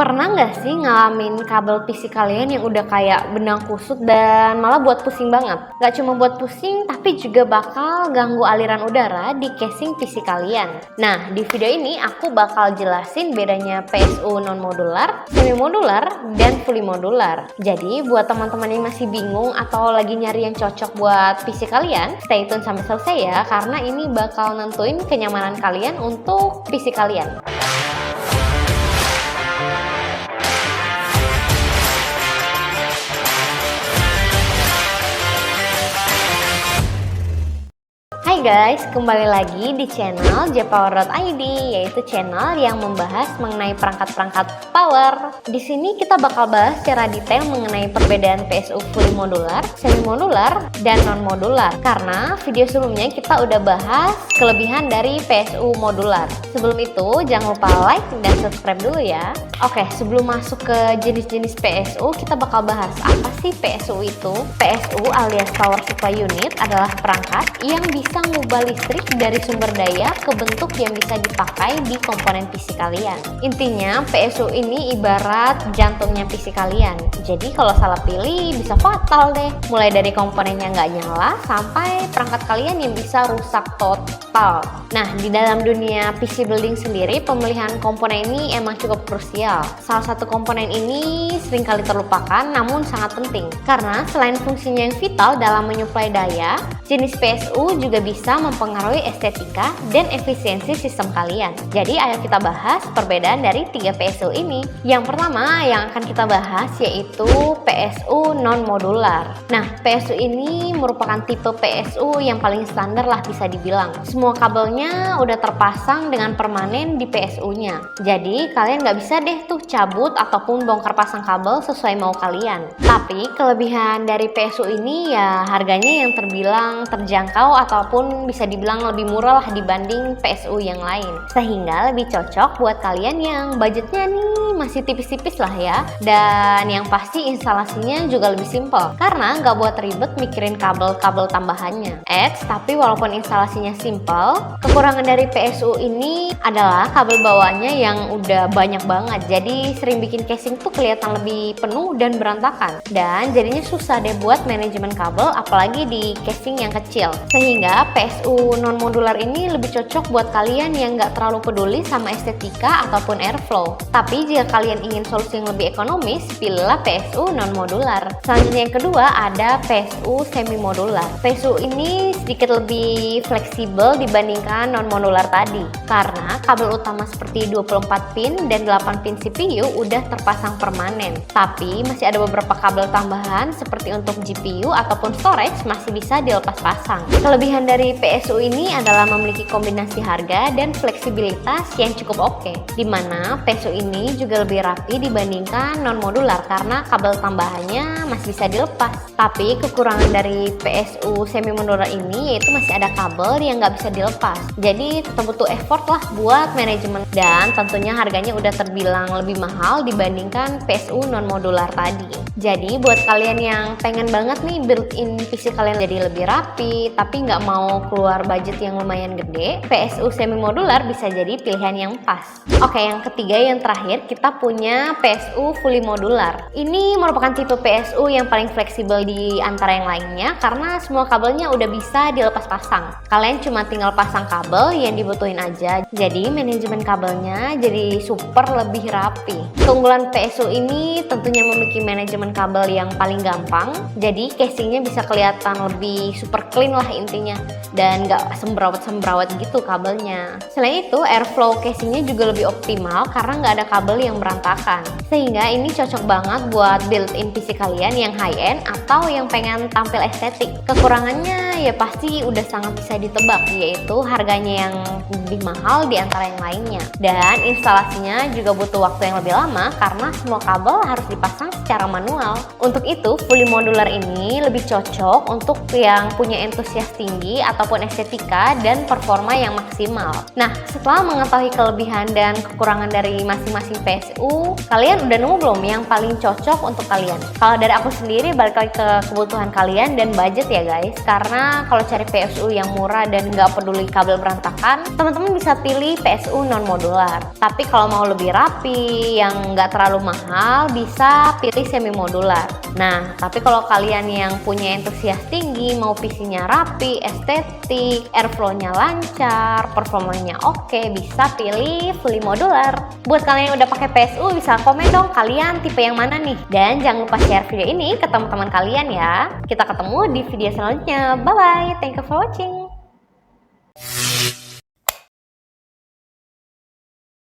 Pernah nggak sih ngalamin kabel PC kalian yang udah kayak benang kusut dan malah buat pusing banget? Nggak cuma buat pusing, tapi juga bakal ganggu aliran udara di casing PC kalian. Nah, di video ini aku bakal jelasin bedanya PSU non-modular, semi-modular, dan fully modular. Jadi, buat teman-teman yang masih bingung atau lagi nyari yang cocok buat PC kalian, stay tune sampai selesai ya, karena ini bakal nentuin kenyamanan kalian untuk PC kalian. Hai guys, kembali lagi di channel jpower.id, yaitu channel yang membahas mengenai perangkat-perangkat power. Di sini kita bakal bahas secara detail mengenai perbedaan PSU fully modular, semi modular, dan non modular. Karena video sebelumnya kita udah bahas kelebihan dari PSU modular. Sebelum itu jangan lupa like dan subscribe dulu ya. Oke, sebelum masuk ke jenis-jenis PSU, kita bakal bahas apa sih PSU itu. PSU alias Power Supply Unit adalah perangkat yang bisa mengubah listrik dari sumber daya ke bentuk yang bisa dipakai di komponen PC kalian. Intinya PSU ini ibarat jantungnya PC kalian. Jadi kalau salah pilih bisa fatal deh. Mulai dari komponennya nggak nyala sampai perangkat kalian yang bisa rusak total. Nah, di dalam dunia PC building sendiri, pemilihan komponen ini emang cukup krusial. Salah satu komponen ini seringkali terlupakan namun sangat penting. Karena selain fungsinya yang vital dalam menyuplai daya, jenis PSU juga bisa mempengaruhi estetika dan efisiensi sistem kalian. Jadi ayo kita bahas perbedaan dari 3 PSU ini. Yang pertama yang akan kita bahas yaitu PSU non-modular. Nah, PSU ini merupakan tipe PSU yang paling standar lah bisa dibilang. Semua kabelnya udah terpasang dengan permanen di PSU-nya. Jadi kalian nggak bisa deh tuh cabut ataupun bongkar pasang kabel sesuai mau kalian. Tapi kelebihan dari PSU ini ya harganya yang terbilang terjangkau ataupun bisa dibilang lebih murah lah dibanding PSU yang lain, sehingga lebih cocok buat kalian yang budgetnya nih masih tipis-tipis lah ya. Dan yang pasti instalasinya juga lebih simpel karena nggak buat ribet mikirin kabel-kabel tambahannya. Tapi walaupun instalasinya simpel, kekurangan dari PSU ini adalah kabel bawaannya yang udah banyak banget, jadi sering bikin casing tuh kelihatan lebih penuh dan berantakan, dan jadinya susah deh buat manajemen kabel apalagi di casing yang kecil. Sehingga PSU non-modular ini lebih cocok buat kalian yang nggak terlalu peduli sama estetika ataupun airflow. Tapi jika kalian ingin solusi yang lebih ekonomis, pilihlah PSU non-modular. Selanjutnya yang kedua ada PSU semi-modular. PSU ini sedikit lebih fleksibel dibandingkan non-modular tadi, karena kabel utama seperti 24 pin dan 8 pin CPU udah terpasang permanen. Tapi masih ada beberapa kabel tambahan seperti untuk GPU ataupun storage masih bisa dilepas pasang. Kelebihan dari PSU ini adalah memiliki kombinasi harga dan fleksibilitas yang cukup oke, dimana PSU ini juga lebih rapi dibandingkan non-modular karena kabel tambahannya masih bisa dilepas. Tapi kekurangan dari PSU semi-modular ini yaitu masih ada kabel yang nggak bisa dilepas, jadi tetap butuh effort lah buat manajemen, dan tentunya harganya udah terbilang lebih mahal dibandingkan PSU non-modular tadi. Jadi buat kalian yang pengen banget nih built-in PC kalian jadi lebih rapi tapi nggak mau keluar budget yang lumayan gede, PSU semi-modular bisa jadi pilihan yang pas. Oke, yang ketiga yang terakhir kita punya PSU fully modular. Ini merupakan tipe PSU yang paling fleksibel di antara yang lainnya karena semua kabelnya udah bisa dilepas pasang. Kalian cuma tinggal pasang kabel yang dibutuhin aja. Jadi manajemen kabelnya jadi super lebih rapi. Keunggulan PSU ini tentunya memiliki manajemen kabel yang paling gampang. Jadi casingnya bisa kelihatan lebih super clean lah intinya, dan nggak sembrawat-sembrawat gitu kabelnya. Selain itu airflow casingnya juga lebih optimal karena nggak ada kabel yang berantakan, sehingga ini cocok banget buat built-in PC kalian yang high-end atau yang pengen tampil estetik. Kekurangannya ya pasti udah sangat bisa ditebak, yaitu harganya yang lebih mahal di antara yang lainnya, dan instalasinya juga butuh waktu yang lebih lama karena semua kabel harus dipasang secara manual. Untuk itu fully modular ini lebih cocok untuk yang punya entusias tinggi ataupun estetika dan performa yang maksimal. Nah, setelah mengetahui kelebihan dan kekurangan dari masing-masing PSU, kalian udah nemu belum yang paling cocok untuk kalian? Kalau dari aku sendiri balik lagi ke kebutuhan kalian dan budget ya guys, karena kalau cari PSU yang murah dan nggak peduli kabel berantakan, teman-teman bisa pilih PSU non modular. Tapi kalau mau lebih rapi, yang nggak terlalu mahal, bisa pilih semi modular. Nah, tapi kalau kalian yang punya antusias tinggi, mau PC-nya rapi, estetik, airflow-nya lancar, performanya oke, bisa pilih fully modular. Buat kalian yang udah pakai PSU, bisa komen dong kalian tipe yang mana nih. Dan jangan lupa share video ini ke teman-teman kalian ya. Kita ketemu di video selanjutnya. Bye bye, thank you for watching.